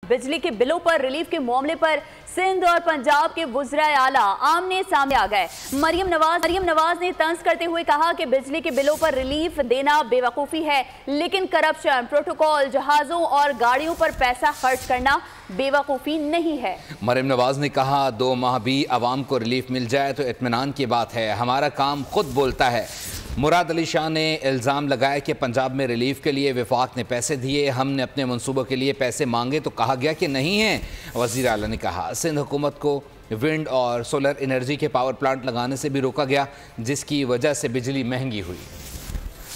बिजली के बिलों पर रिलीफ के मामले पर सिंध और पंजाब के वुज़राए आला आमने सामने आ गए। मरियम नवाज ने तंज करते हुए कहा कि बिजली के बिलों पर रिलीफ देना बेवकूफ़ी है, लेकिन करप्शन, प्रोटोकॉल, जहाज़ों और गाड़ियों पर पैसा खर्च करना बेवकूफ़ी नहीं है। मरियम नवाज ने कहा 2 माह भी आवाम को रिलीफ मिल जाए तो इत्मीनान की बात है, हमारा काम खुद बोलता है। मुराद अली शाह ने इल्ज़ाम लगाया कि पंजाब में रिलीफ के लिए वफाक ने पैसे दिए, हमने अपने मंसूबों के लिए पैसे मांगे तो कहा गया कि नहीं है। वज़ीर आला ने कहा सिंध हुकूमत को विंड और सोलर एनर्जी के पावर प्लांट लगाने से भी रोका गया, जिसकी वजह से बिजली महंगी हुई।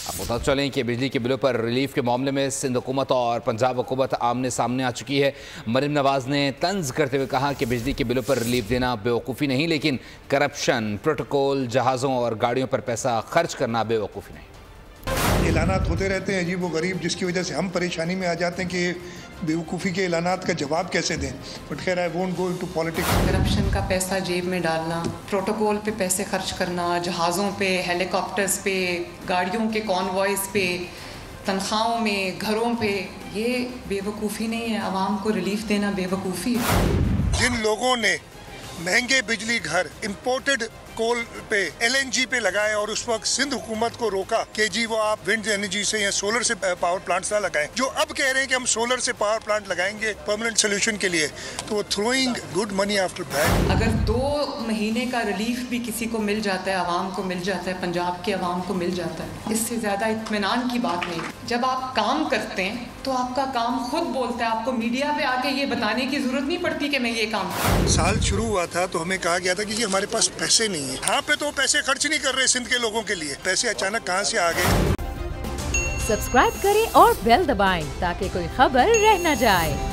अब पता चलें कि बिजली के बिलों पर रिलीफ के मामले में सिंध हुकूमत और पंजाब हुकूमत आमने सामने आ चुकी है। मरियम नवाज ने तंज करते हुए कहा कि बिजली के बिलों पर रिलीफ देना बेवकूफ़ी नहीं, लेकिन करप्शन, प्रोटोकॉल, जहाज़ों और गाड़ियों पर पैसा खर्च करना बेवकूफ़ी नहीं। ऐलानात होते रहते हैं अजीब व गरीब, जिसकी वजह से हम परेशानी में आ जाते हैं कि बेवकूफ़ी के ऐलानात का जवाब कैसे दें। बट खैर, I won't go into politics. Corruption का पैसा जेब में डालना, प्रोटोकॉल पे पैसे खर्च करना, जहाज़ों पे, हेलीकॉप्टर्स पे, गाड़ियों के कॉन्वॉयज़ पे, तनख्वाहों में, घरों पे, ये बेवकूफ़ी नहीं है। आवाम को रिलीफ देना बेवकूफ़ी है। जिन लोगों ने महंगे बिजली घर इंपोर्टेड कोल पे, LNG पे लगाए और उस वक्त सिंध हुकूमत को रोका कि जी वो आप विंड एनर्जी से या सोलर से पावर प्लांट्स ना लगाएं, जो अब कह रहे हैं कि हम सोलर से पावर प्लांट लगाएंगे परमानेंट सोल्यूशन के लिए, तो वो throwing good money after bad. अगर 2 महीने का रिलीफ भी किसी को मिल जाता है, आवाम को मिल जाता है, पंजाब के आवाम को मिल जाता है, इससे ज़्यादा इत्मीनान की बात नहीं। जब आप काम करते हैं तो आपका काम खुद बोलता है, आपको मीडिया पे आके ये बताने की ज़रूरत नहीं पड़ती कि मैं ये काम। साल शुरू हुआ था तो हमें कहा गया था कि हमारे पास पैसे नहीं है। यहाँ पे तो पैसे खर्च नहीं कर रहे सिंध के लोगों के लिए, पैसे अचानक कहाँ से आ गए। सब्सक्राइब करें और बेल दबाएं ताकि कोई खबर रह न जाए।